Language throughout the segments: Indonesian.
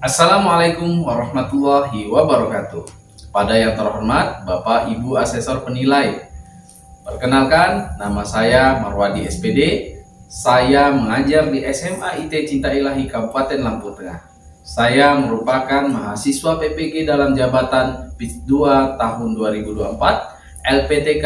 Assalamualaikum warahmatullahi wabarakatuh. Pada yang terhormat Bapak Ibu Asesor Penilai, perkenalkan nama saya Marwadi SPD. Saya mengajar di SMA IT Cinta Ilahi Kabupaten Lampung Tengah. Saya merupakan mahasiswa PPG dalam jabatan PIS 2 tahun 2024 LPTK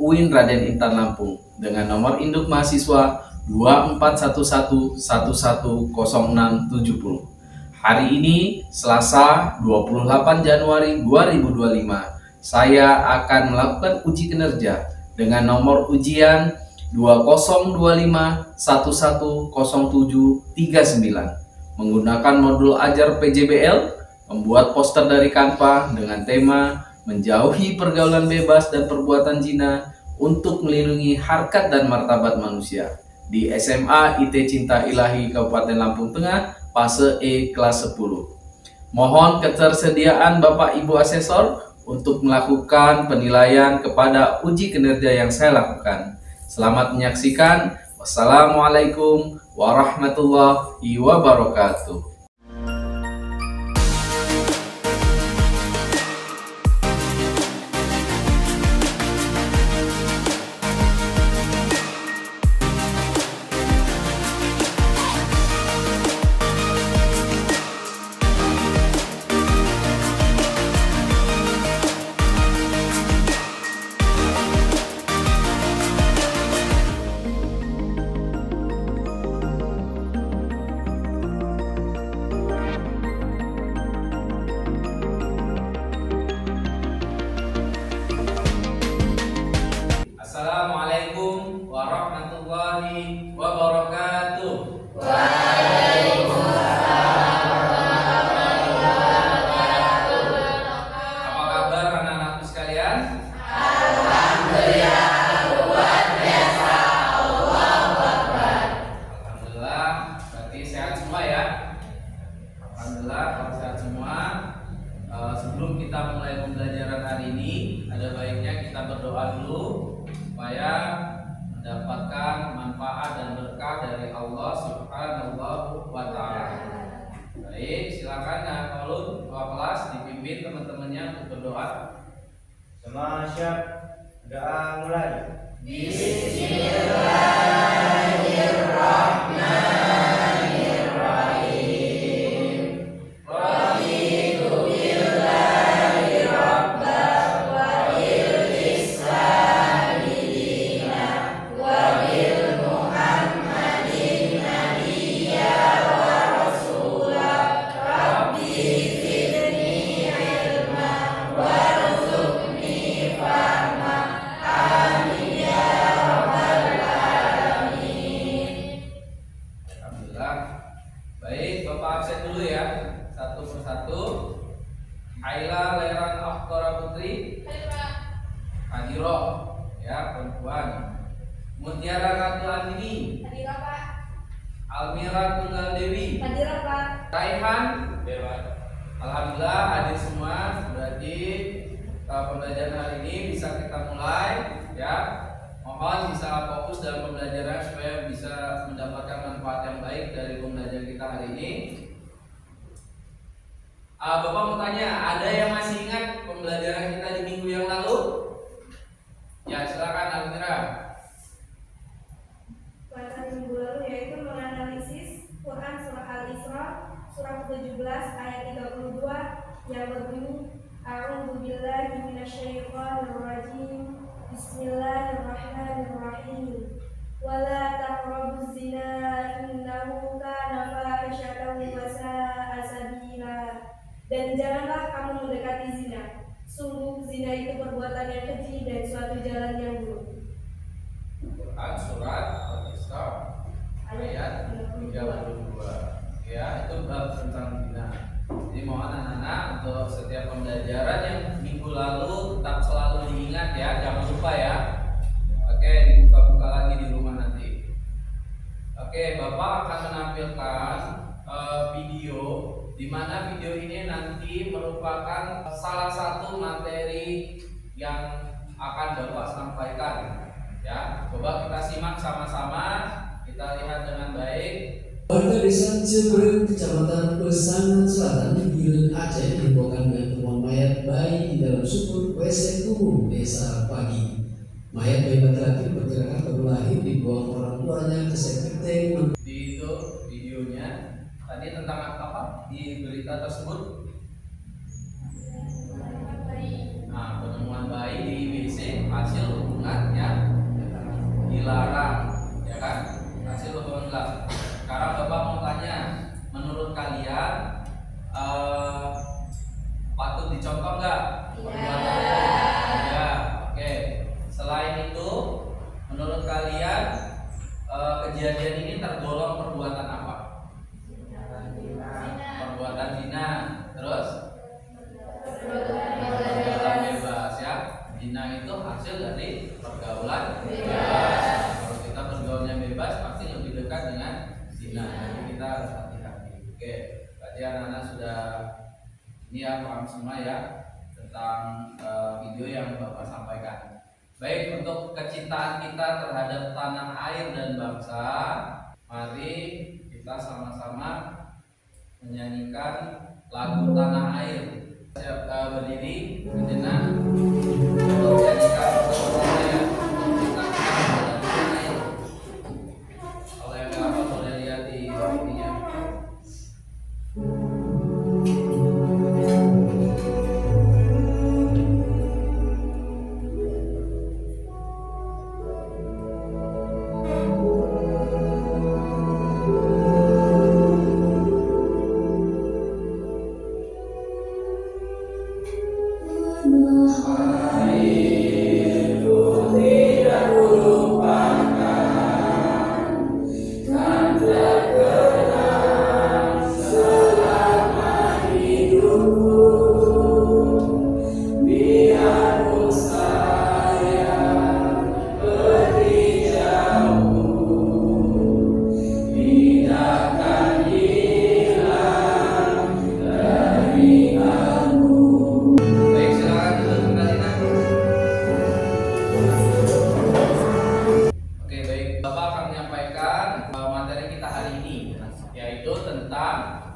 UIN Raden Intan Lampung dengan nomor induk mahasiswa 2411110670. Hari ini Selasa 28 Januari 2025, saya akan melakukan uji kinerja dengan nomor ujian 2051110739 menggunakan modul ajar PJBL, membuat poster dari Canva dengan tema menjauhi pergaulan bebas dan perbuatan zina untuk melindungi harkat dan martabat manusia di SMA IT Cinta Ilahi Kabupaten Lampung Tengah fase E kelas 10. Mohon ketersediaan Bapak Ibu Asesor untuk melakukan penilaian kepada uji kinerja yang saya lakukan. Selamat menyaksikan. Wassalamualaikum warahmatullahi wabarakatuh. Assalamualaikum warahmatullahi wabarakatuh. Apa kabar anak-anakku sekalian? Alhamdulillah, berarti sehat semua ya. Alhamdulillah, kalau sehat semua. Sebelum kita mulai pembelajaran hari ini, ada baiknya kita berdoa dulu supaya mendapatkan manfaat dan berkah dari Allah Subhanahu wa Ta'ala. Baik, silakan Paulus ketua kelas dipimpin teman-temannya untuk berdoa. Semua siap, doa mulai. Baik, Bapak absen dulu ya, satu persatu. Aila Leran Aktora Putri Hadiro, ya perempuan. Mutiara Ratu Andini, Almira Tunggal Dewi, Raihan. Alhamdulillah hadir semua. Berarti pembelajaran hari ini bisa kita mulai ya. Mohon bisa fokus dalam pembelajaran supaya bisa mendapatkan manfaat yang baik dari pembelajaran kita hari ini. Bapak mau tanya, ada yang masih ingat pembelajaran kita di minggu yang lalu? Ya, silakan Almira. Pada minggu lalu yaitu menganalisis Quran surah Al-Isra surah 17 ayat 32 yang berbunyi A'udzu billahi minasyaitonir rajim. Bismillahirrahmanirrahim. Wala taqrabuz zina innahu kana fahishatan wa sa'a sabila. Dan janganlah kamu mendekati zina. Sungguh zina itu perbuatan yang keji dan suatu jalan yang buruk. Quran surat Al-Isra ayat 32. Ya, itu bab tentang zina. Jadi mohon anak-anak untuk setiap pembelajaran yang minggu lalu tetap selalu diingat ya, jangan lupa ya. Oke, dibuka-buka lagi di rumah nanti. Oke, Bapak akan menampilkan video, di mana video ini nanti merupakan salah satu materi yang akan Bapak sampaikan. Ya, coba kita simak sama-sama, kita lihat dengan baik. Warga desa Cebreng, kecamatan Pesangan Selatan, Biren Aceh, ditemukan dengan temuan mayat bayi di dalam sumur WC umum desa Pagi. Mayat bayi laki-laki diperkirakan baru lahir dibuang orang tuanya ke septic tank. Di itu videonya tadi tentang apa di berita tersebut? Nah, penemuan bayi di WC hasil hubungan yang dilarang, ya kan? Hasil hubungan dilarang. Sekarang Bapak mau tanya, menurut kalian patut dicontoh nggak? Ya, oke. Selain itu, menurut kalian kejadian ini tergolong perbuatan apa? Perbuatan zina. Terus? Pergaulan bebas, ya. Zina itu hasil dari pergaulan bebas. Kalau kita pergaulannya bebas, pasti lebih dekat dengan zina. Jadi kita harus hati-hati. Oke, berarti anak-anak sudah ini ya paham semua ya tentang video yang Bapak sampaikan. Baik, untuk kecintaan kita terhadap tanah air dan bangsa, mari kita sama-sama menyanyikan lagu Tanah Air. Siap berdiri sejenak untuk menyanyikan bersama ya. Kita lagu Tanah Air. Kalau yang nggak apa boleh lihat di ininya.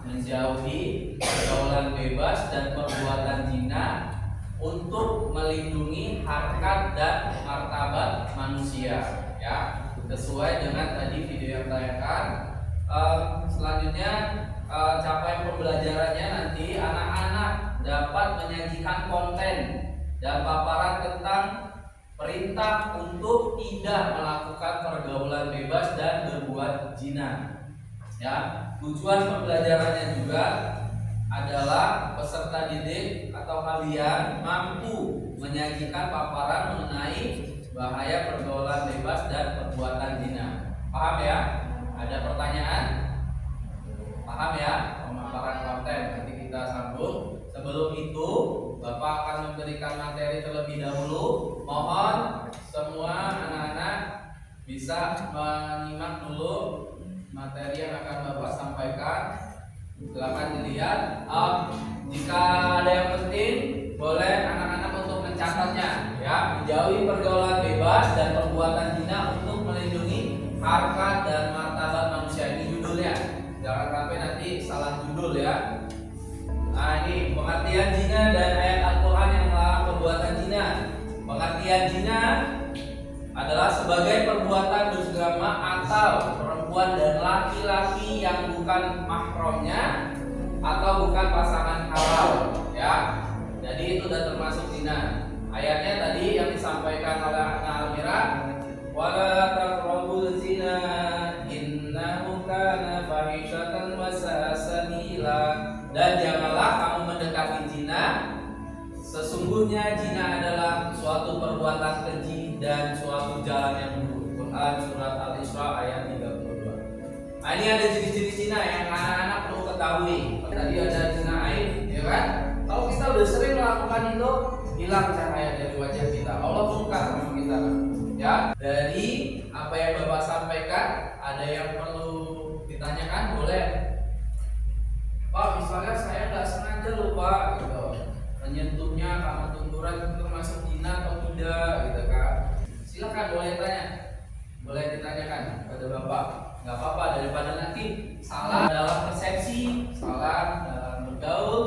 Menjauhi pergaulan bebas dan perbuatan zina untuk melindungi harkat dan martabat manusia, ya, sesuai dengan tadi video yang tayangkan. Selanjutnya capaian pembelajarannya nanti anak-anak dapat menyajikan konten dan paparan tentang perintah untuk tidak melakukan pergaulan bebas dan berbuat zina. Ya, tujuan pembelajarannya juga adalah peserta didik atau kalian mampu menyajikan paparan mengenai bahaya pergaulan bebas dan perbuatan zina. Paham ya? Ada pertanyaan? Paham ya? Pemaparan konten nanti kita sambung. Sebelum itu, Bapak akan memberikan materi terlebih dahulu. Mohon semua anak-anak bisa menyimak dulu materi yang akan Bapak sampaikan. Silakan dilihat. Jika ada yang penting, boleh anak-anak untuk mencatatnya. Ya, menjauhi pergaulan bebas dan perbuatan zina untuk melindungi harkat dan martabat manusia. Ini judulnya. Jangan sampai nanti salah judul ya. Nah, ini pengertian zina dan ayat Al-Quran yang melarang perbuatan zina. Pengertian zina adalah sebagai perbuatan bersama atau perempuan dan laki-laki yang bukan mahramnya atau bukan pasangan halal, ya. Jadi itu sudah termasuk zina. Ayatnya tadi yang disampaikan oleh Ana Almira, wala taqrabul zina innahu kana fahishatan wa sa'a sabila. Dan janganlah kamu mendekati zina, sesungguhnya zina adalah suatu perbuatan keji dan suatu jalan yang buruk. Quran surat Al-Isra ayat 32. Nah, ini ada jenis-jenis zina yang anak-anak perlu ketahui. Tadi ada zina aib, ya kan? Kalau kita udah sering melakukan itu, hilang cahaya dari wajah kita. Allah bongkar sama kita, ya. Dari apa yang Bapak sampaikan, ada yang perlu ditanyakan, boleh. Pak, misalnya saya nggak sengaja lupa, gitu, menyentuhnya karena tumburan itu termasuk zina atau tidak, gitu kan? Silakan boleh tanya, boleh ditanyakan pada Bapak. nggak apa-apa, daripada nanti salah dalam persepsi, salah dalam bergaul.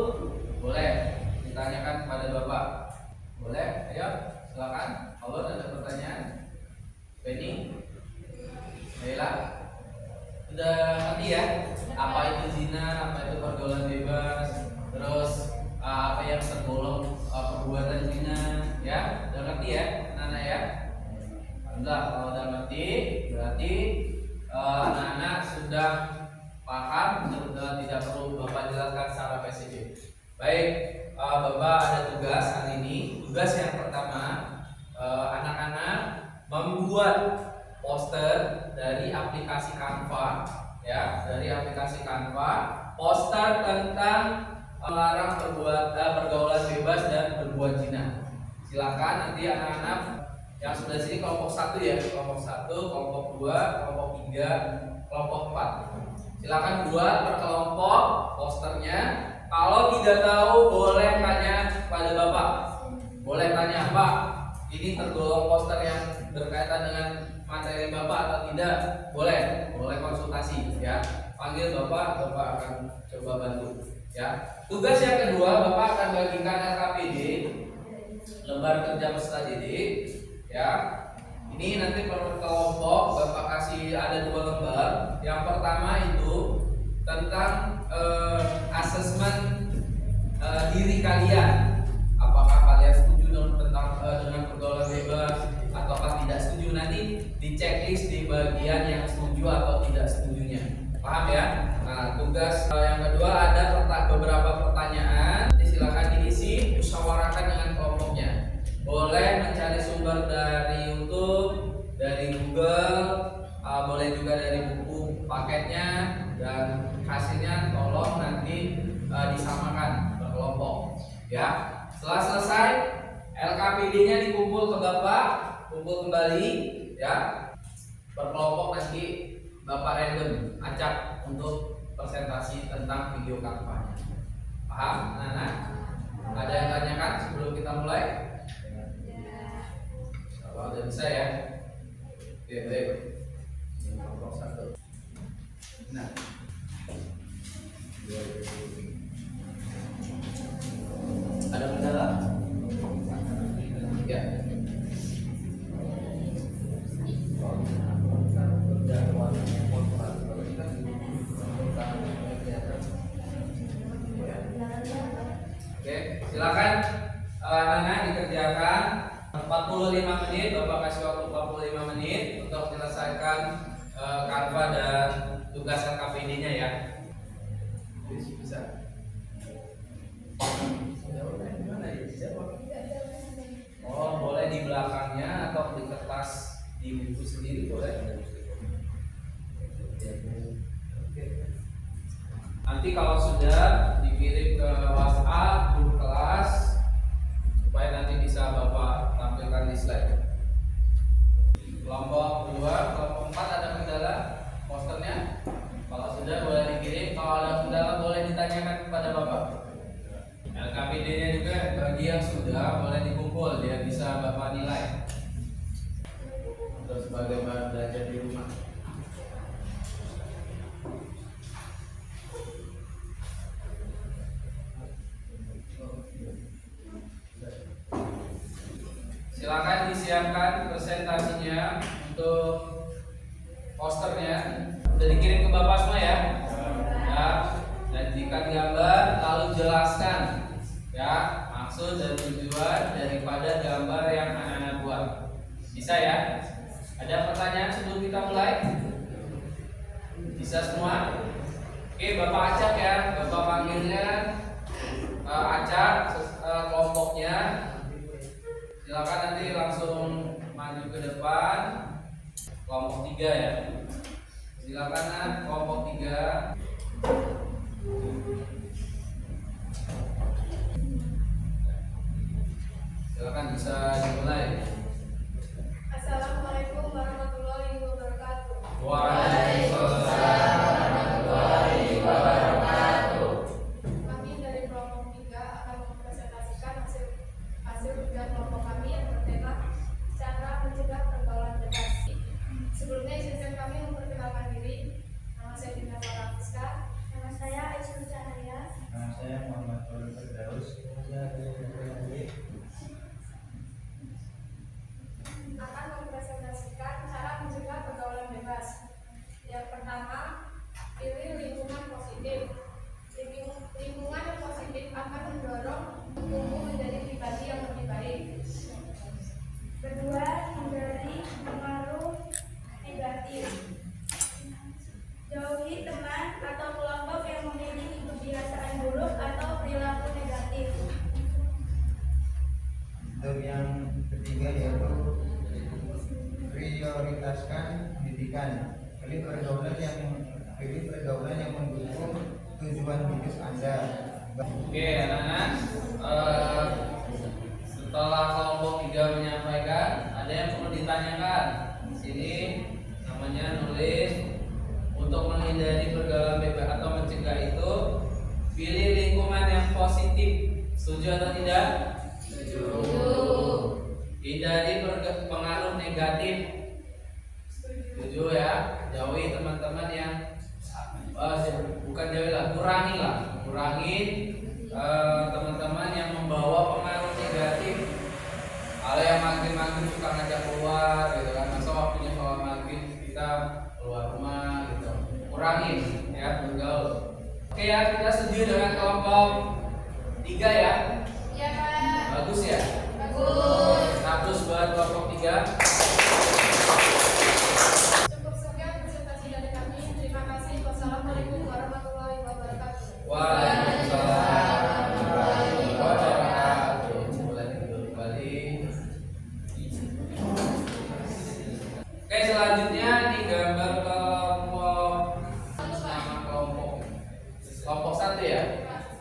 Boleh ditanyakan kepada Bapak. Boleh, ayo silakan. Kalau ada pertanyaan, Penny, Bella, udah ngerti ya? Apa itu zina, apa itu pergaulan bebas, terus apa yang tergolong perbuatan zina, ya? Udah ngerti ya, anak-anak ya? Alhamdulillah, kalau udah ngerti, berarti anak-anak sudah paham, sudah tidak perlu Bapak jelaskan secara spesifik. Baik, Bapak ada tugas hari ini. Tugas yang pertama, anak-anak membuat poster dari aplikasi Canva, ya, dari aplikasi Canva, poster tentang melarang pergaulan bebas dan berbuat zina. Silakan nanti anak-anak yang sudah sini kelompok 1 ya, kelompok 1, kelompok 2, kelompok 3, kelompok 4. Silakan buat per kelompok posternya. Kalau tidak tahu boleh tanya pada Bapak. Boleh tanya, Pak, ini tergolong poster yang berkaitan dengan materi Bapak atau tidak? Boleh, boleh konsultasi ya. Panggil Bapak, Bapak akan coba bantu ya. Tugas yang kedua, Bapak akan bagikan LKPD, lembar kerja peserta didik ya. Ini nanti per kelompok Bapak kasih ada 2 lembar. Yang pertama itu tentang asesmen diri kalian. Apakah kalian setuju dengan pergaulan bebas ataukah tidak setuju? Nanti di checklist di bagian yang setuju atau tidak setujunya. Paham ya? Nah, tugas yang kedua ada beberapa pertanyaan. Nanti silakan diisi, musyawarahkan dengan kelompoknya. Boleh mencari sumber dari YouTube, dari Google, boleh juga dari buku paketnya, dan hasilnya tolong nanti disamakan per kelompok ya. Setelah selesai LKPD-nya dikumpul ke Bapak, kumpul kembali ya. Per kelompok nanti Bapak random acak untuk presentasi tentang video kampanye. Paham? Nah, ada yang tanyakan sebelum kita mulai? Kalau udah bisa ya. Oke, baik. Kelompok 1. Nah, ada kendala? Ya. Oke, silakan anak-anak dikerjakan 45 menit. Bapak kasih waktu 45 menit untuk menyelesaikan Canva dan tugas LKPD-nya ya. Bisa. Oh, boleh di belakangnya atau di kertas di buku sendiri boleh. Nanti kalau sudah dikirim ke WhatsApp grup kelas supaya nanti bisa Bapak tampilkan di slide. Kelompok 2, kelompok 4 ada kendala posternya? Kalau sudah boleh dikirim, kalau ada kendala boleh ditanyakan kepada Bapak. LKPD-nya juga bagi yang sudah boleh dikumpul biar bisa Bapak nilai. Untuk sebagai bahan belajar di rumah. Silakan disiapkan presentasinya untuk posternya. Udah dikirim ke Bapak semua ya? Ya. Dan jika gambar lalu jelaskan ya maksud dan tujuan daripada gambar yang anak-anak buat. Bisa ya? Ada pertanyaan sebelum kita mulai? Bisa semua? Oke, Bapak acak ya. Bapak panggilnya acak kelompoknya. Silakan nanti langsung maju ke depan. Kelompok 3 ya. Silakan kelompok 3. Silakan bisa dimulai. Assalamualaikum warahmatullahi wabarakatuh. Waalaikumsalam warahmatullahi wabarakatuh. Kami dari kelompok 3 akan mempresentasikan hasil ujian kelompok kami yang bertema cara mencegah pergaulan bebas. Sebelumnya izinkan kami memperkenalkan diri. pendidikan. Pilih pergaulan yang mendukung tujuan hidup Anda. Oke, anak-anak, setelah kelompok 3 menyampaikan, ada yang perlu ditanyakan. Di sini namanya nulis. Untuk menghindari pergaulan bebas atau mencegah itu, pilih lingkungan yang positif. Setuju atau tidak? Setuju. Hindari pengaruh negatif. Setuju ya? Jauhi teman-teman yang bukan jauhi lah, kurangi teman-teman yang membawa pengaruh negatif. Kalau yang maghrib suka ngajak keluar gitu kan, masa waktunya sholat maghrib kita keluar rumah gitu, kurangin ya bergaul. Oke ya, kita setuju dengan kelompok 3 ya? Iya Pak. Bagus ya? Bagus. Status buat kelompok 3. Cukup sekian presentasi dari kami. Terima kasih. Wassalamualaikum warahmatullahi wabarakatuh. Waalaikumsalam warahmatullahi wabarakatuh. Mulai duduk kembali. Oke, selanjutnya di gambar kelompok 1 ya.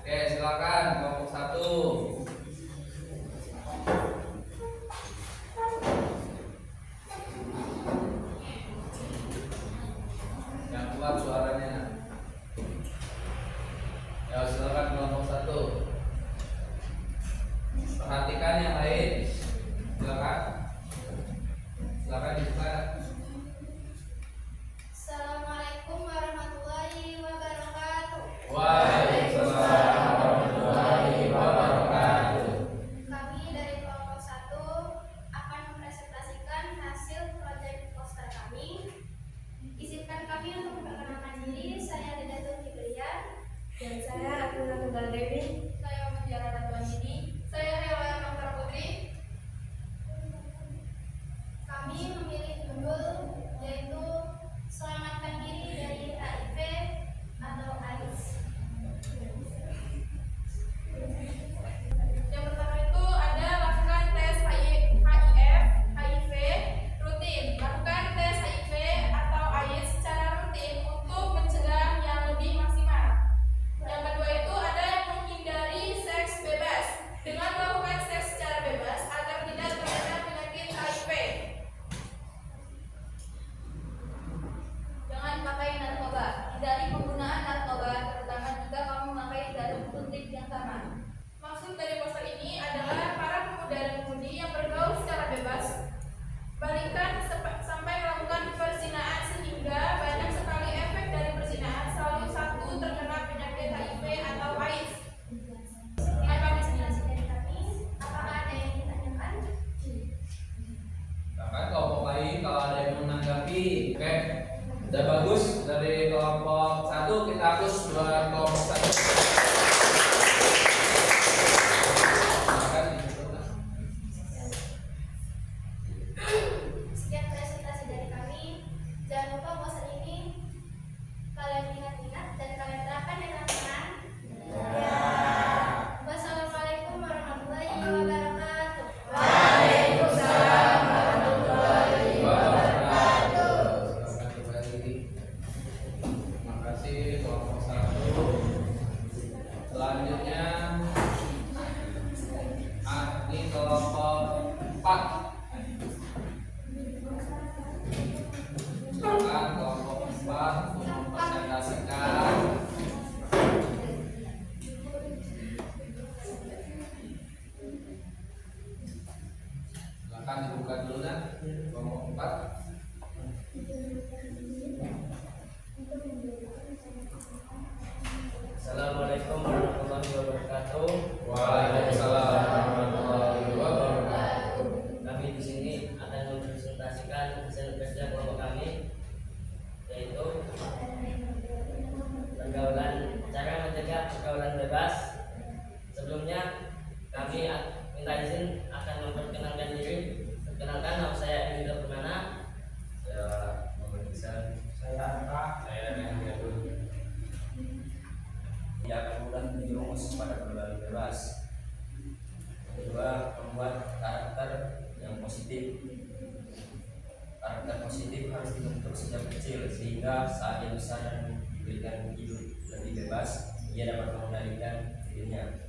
Oke, silakan kelompok 1. Yang kuat suaranya. Ya, silakan kelompok 1. Perhatikan yang lain. Silakan. Silakan dibuka. Assalamualaikum warahmatullahi wabarakatuh. Waalaikumsalam warahmatullahi wabarakatuh. Kami dari kelompok 1 akan mempresentasikan hasil proyek poster kami. Izinkan kami untuk memperkenalkan diri. Saya Dedatul Kibrian. Dan saya Abdullah Tunggal Dewi. Saya Mutiara Ratuan Dini. Saya Hewan Noktar Putri. Kami memilih judul yaitu selamatkan diri dari HIV atau AIDS. Yang pertama itu ada lakukan tes HIV rutin. Lakukan tes HIV atau AIDS secara rutin untuk mencegah yang lebih maksimal. Yang kedua itu ada menghindari seks bebas dengan melakukan seks secara bebas agar tidak terkena penyakit HIV. Jangan pakai narkoba. Hindari penggunaan narkoba, terutama jika kamu memakai jarum suntik yang sama. Maksud dari poster ini adalah para pemuda dan pemudi yang bergaul secara bebas, balikan sampai melakukan perzinahan sehingga banyak sekali efek dari perzinahan, selalu satu terkena penyakit HIV atau AIDS. Sekian presentasi dari kami. Apakah ada yang ditanyakan? Silakan kelompok lain kalau ada yang menanggapi. Oke. Sudah bagus dari kelompok 1, kita hapus buat kelompok 1. Silakan dibuka. Sekian presentasi dari kami. Jangan lupa poster ini kalian ingat-ingat dan kalian terapkan ya teman-teman. Wassalamualaikum warahmatullahi wabarakatuh. Waalaikumsalam warahmatullahi wabarakatuh. Silakan kembali. Terima kasih kelompok 1. Selanjutnya ini kelompok 4. Silakan kelompok 4 mempresentasikan. Silakan dibuka dulu kan kelompok 4. Assalamualaikum warahmatullahi wabarakatuh. Waalaikumsalam warahmatullahi wabarakatuh. Kami di sini akan mempresentasikan hasil kerja kelompok kami, yaitu cara mencegah pergaulan bebas. Sebelumnya kami minta izin akan memperkenalkan diri. Perkenalkan, nama saya Indra Permana. Saya Muhammad Ihsan. Saya Angka. Saya Nandiyadul. Yang akan mudah menjerumus pada pergaulan bebas. Kedua, membuat karakter yang positif. Karakter positif harus dibentuk sejak kecil, sehingga saat dia besar dan diberikan hidup lebih bebas, ia dapat mengendalikan dirinya.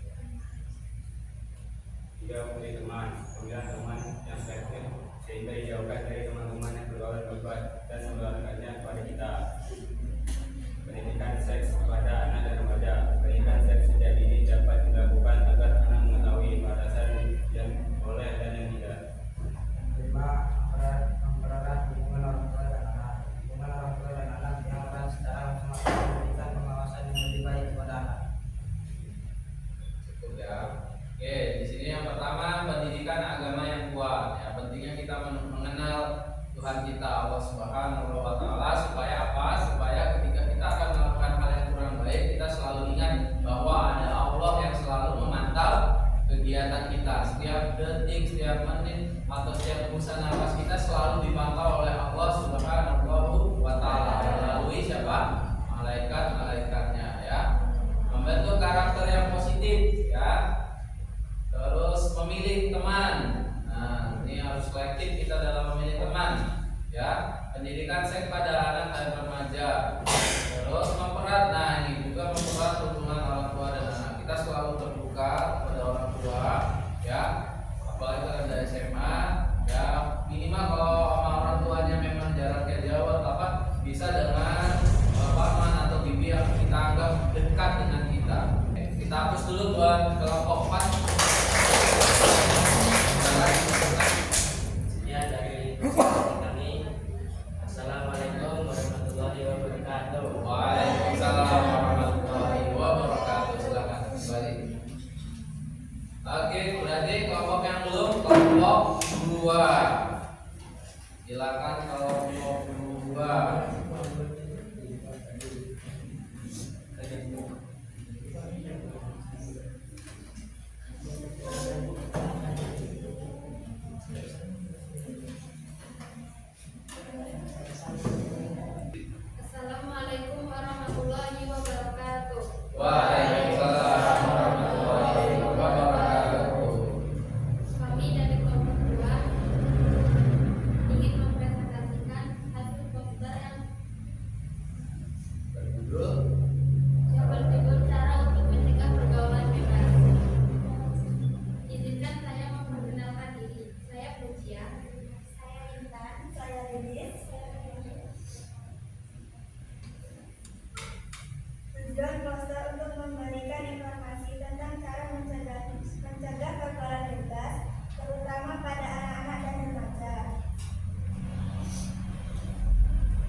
Tidak memilih teman, pemilihan teman yang selektif sehingga dijauhkan dari teman-teman yang bergaul bebas dan menularkannya kepada kita. Pendidikan seks kepada anak dan remaja. Pendidikan seks sejak dini dapat dilakukan agar anak mengetahui batasan yang boleh dan yang tidak. 5. Mempererat hubungan orang tua dan anak. Hubungan orang tua dan anak diharapkan secara maksimal memberikan pengawasan yang lebih baik kepada anak. Cukup ya. Oke, di sini yang pertama pendidikan agama yang kuat. Ya, pentingnya kita mengenal Tuhan kita Allah Subhanahu wa taala supaya apa? Supaya ketika kita akan melakukan hal yang kurang baik, kita selalu ingat bahwa ada Allah yang selalu memantau kegiatan kita. Setiap detik, setiap menit atau setiap hembusan nafas kita selalu dipantau oleh Allah Subhanahu wa taala melalui siapa? Malaikat-malaikatnya ya. Membentuk karakter yang positif ya. Terus memilih teman. Nah, ini harus selektif kita dalam memilih teman. Ya, pendidikan seks pada anak dan remaja. Terus mempererat. Nah, ini juga mempererat hubungan orang tua dan anak. Kita selalu terbuka kepada orang tua, ya. Apalagi kalau ada SMA, ya minimal kalau sama orang tuanya memang jaraknya jauh atau apa, bisa dengan paman atau bibi yang kita anggap dekat dengan kita. Kita hapus dulu buat kelompok 4. Sekian dari kami. Assalamualaikum warahmatullahi wabarakatuh. Waalaikumsalam warahmatullahi wabarakatuh. Silakan kembali. Oke, berarti kelompok yang belum kelompok 2. Silakan kelompok 2. Assalamualaikum warahmatullahi wabarakatuh. Waalaikumsalam warahmatullahi wabarakatuh. Kami dari kelompok 2 ingin mempresentasikan hasil poster yang berjudul cara untuk mencegah pergaulan bebas. Izinkan saya memperkenalkan diri. Saya Pucia. Saya Intan. Saya Lilis. Tujuan poster untuk memberikan informasi tentang cara mencegah pergaulan bebas, terutama pada anak-anak dan remaja.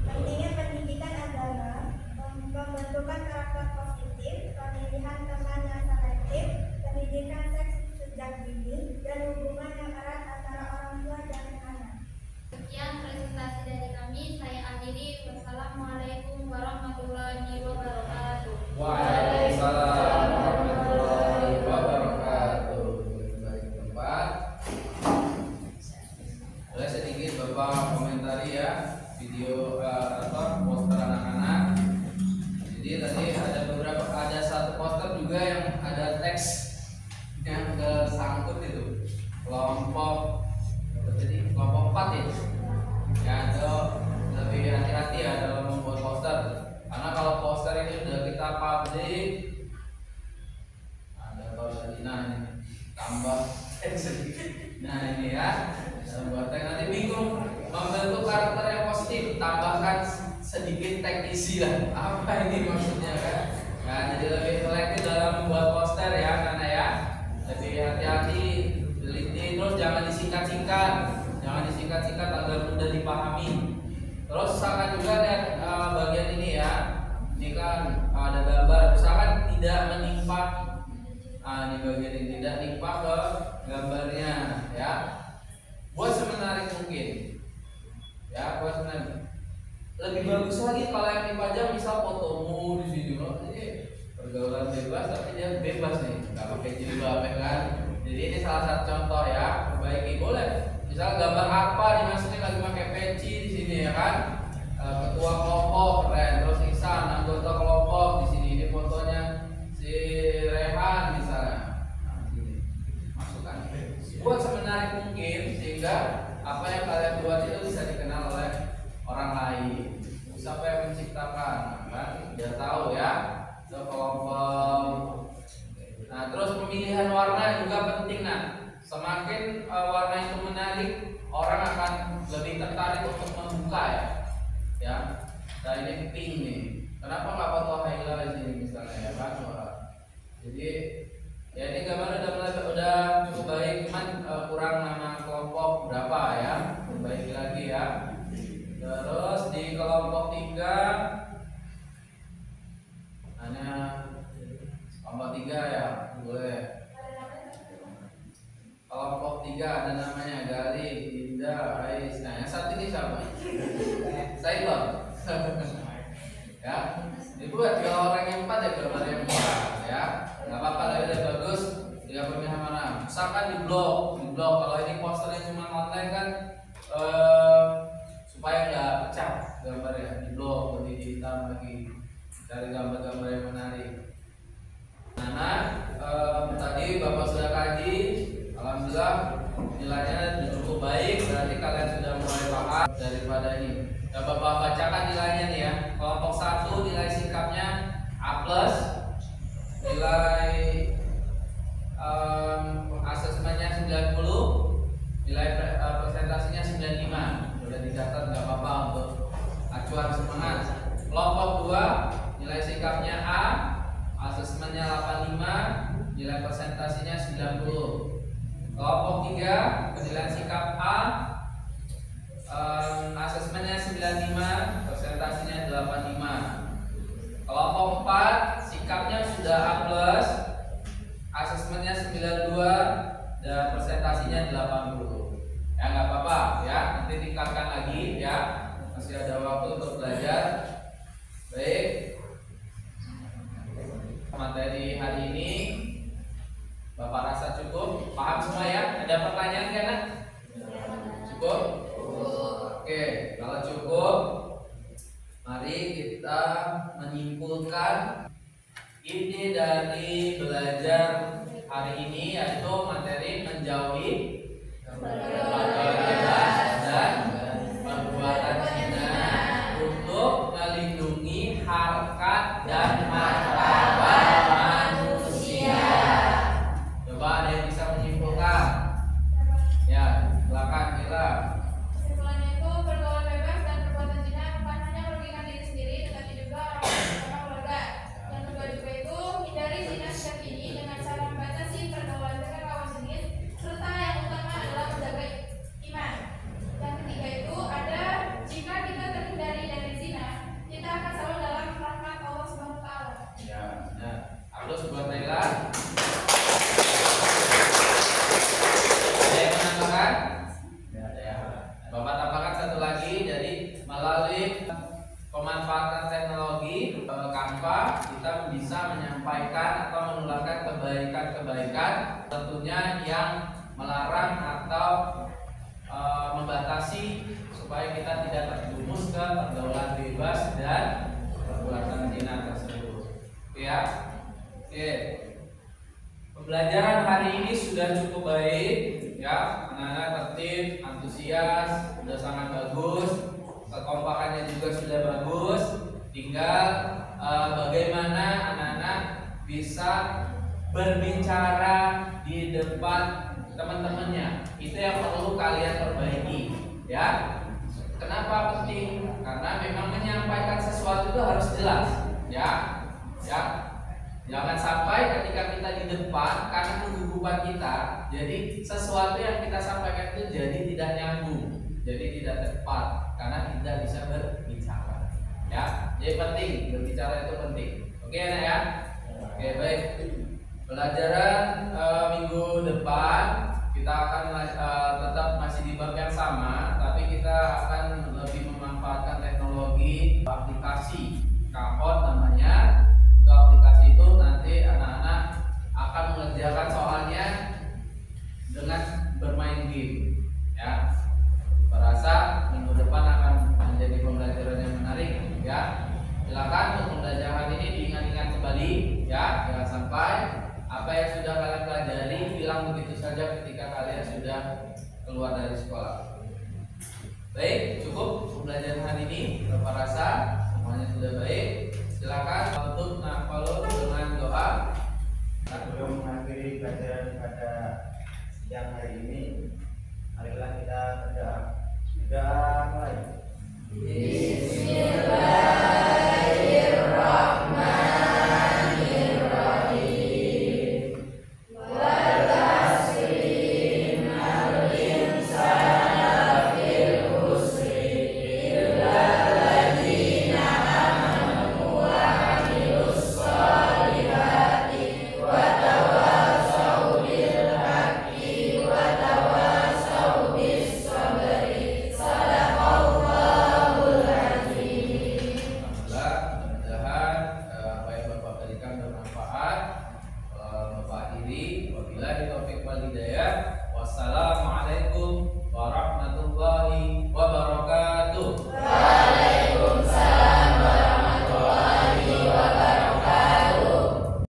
Pentingnya pendidikan agama, pembentukan karakter positif, pemilihan teman yang selektif, pendidikan seks sejak dini, dan hubungan yang erat antara orang tua dan anak. Sekian presentasi dari kami. Saya akhiri. Wassalamualaikum warahmatullahi wabarakatuh. Waalaikumsalam warahmatullahi wabarakatuh. Kembali ke tempat. Boleh sedikit Bapak komentari ya video poster anak-anak. Jadi tadi ada satu poster juga yang ada teks yang tersangkut itu. Kelompok 4 ya. Ya, itu lebih hati-hati ya dalam membuat poster. Karena kalau poster ini sudah kita publik, ada kalau tadi ini tambah sedikit. Nah ini ya, buat nanti bingung membentuk karakter yang positif, tambahkan sedikit tag isi lah. Apa ini maksudnya kan? Nah, jadi lebih selektif dalam membuat poster ya, karena ya lebih hati-hati, teliti, terus jangan disingkat-singkat. Jangan disingkat-singkat agar mudah dipahami. Terus usahakan juga lihat bagian ini ya. Ini kan ada gambar. Usahakan tidak menimpa. Ini bagian ini tidak menimpa ke gambarnya ya. Buat semenarik mungkin. Ya, buat semenarik. Lebih bagus lagi kalau yang dipajang misal fotomu di sini loh. Jadi pergaulan bebas tapi dia bebas nih. Enggak pakai jilbab ya kan. Jadi ini salah satu contoh ya. Perbaiki boleh. Misal gambar apa dimasukin lagi pakai peci di sini ya kan, ketua kelompok keren, terus Ihsan anggota kelompok di sini, ini fotonya si Rehan misalnya. Nah, sini masukkan. Buat semenarik mungkin sehingga apa yang kalian buat itu bisa dikenal oleh orang lain. Nah ini pink nih. Kenapa nggak foto highlight di sini misalnya ya kan? Wah. Jadi ya ini gambar udah cukup baik, cuman kurang nama kelompok berapa ya? Perbaiki lagi ya. Terus di kelompok 3 hanya kelompok 3 ya, boleh. Kelompok 3 ada namanya Gali, Dinda, Ais. Nah yang satu ini siapa? Sailor. Ya, ini buat orang yang 4 ya, gambar yang 4 ya. Nggak apa-apa lah, udah bagus. Tiga pemilihan mana? Misalkan di blog. Kalau ini posternya cuma online kan, supaya nggak pecah gambarnya di blog, lebih hitam lagi. Dari gambar-gambar yang menarik. Tadi Bapak sudah kaji, alhamdulillah nilainya cukup baik. Berarti kalian sudah mulai paham daripada ini. Ya, Bapak bacakan nilainya nih ya. Kelompok 1 nilai sikapnya A+, nilai asesmennya 90, nilai presentasinya 95. Sudah dicatat, nggak apa-apa untuk acuan semangat. Kelompok 2 nilai sikapnya A, asesmennya 85, nilai presentasinya 90. Kelompok 3 penilaian sikap A, asesmennya 95, presentasinya 85. Kelompok 4 sikapnya sudah A+, asesmennya 92 dan presentasinya 80. Ya nggak apa-apa ya, nanti tingkatkan lagi ya, masih ada waktu untuk belajar. Baik, materi hari ini Bapak rasa cukup, paham semua ya? Ada pertanyaan kan? Cukup? Oke, kalau cukup, mari kita menyimpulkan inti dari belajar hari ini, yaitu materi menjauhi pergaulan bebas dan perbuatan zina untuk melindungi harkat dan martabat manusia. Coba ada yang bisa menyimpulkan? Ya, silakan Mila. Kesimpulannya itu pergaulan bebas dan perbuatan zina bukan hanya merugikan diri sendiri, tetapi juga orang keluarga. Yang kedua juga itu hindari zina sejak dini dengan cara membatasi pergaulan dengan lawan jenis, serta yang utama adalah menjaga iman. Yang ketiga itu ada jika kita terhindari dari zina, kita akan selalu dalam rahmat Allah Subhanahu wa taala. Ya, nah, harus buat Mila. Ada yang menambahkan? Ya. Bapak tambahkan satu lagi, jadi melalui pemanfaatan teknologi Canva kita bisa menyampaikan atau menularkan kebaikan-kebaikan, tentunya yang melarang atau membatasi supaya kita tidak terjerumus ke pergaulan bebas dan perbuatan zina tersebut. Oke ya? Oke. Pembelajaran hari ini sudah cukup baik ya, anak-anak tertib, antusias, sudah sangat bagus, kekompakannya juga sudah bagus. Tinggal bagaimana anak-anak bisa berbicara di depan teman-temannya, itu yang perlu kalian perbaiki ya. Kenapa penting? Karena memang menyampaikan sesuatu itu harus jelas ya. Jangan sampai ketika kita di depan karena kegugupan kita, jadi sesuatu yang kita sampaikan itu jadi tidak nyambung, jadi tidak tepat karena tidak bisa berbicara. Ya, jadi penting berbicara itu penting. Oke, Anak ya. Oke, baik. Pelajaran minggu depan kita akan tetap masih di bab yang sama, tapi kita akan lebih memanfaatkan teknologi aplikasi Kahoot namanya. Itu aplikasi itu nanti anak-anak akan mengerjakan soalnya dengan bermain game ya. Berasa minggu depan akan menjadi pembelajaran yang menarik ya. Silakan untuk pembelajaran ini diingat-ingat kembali ya, jangan sampai apa yang sudah kalian pelajari hilang begitu saja ketika kalian sudah keluar dari sekolah. Baik, cukup pembelajaran hari ini. Bapak rasa semuanya sudah baik. Silakan untuk nafalun dengan doa. Sebelum mengakhiri pelajaran pada siang hari ini,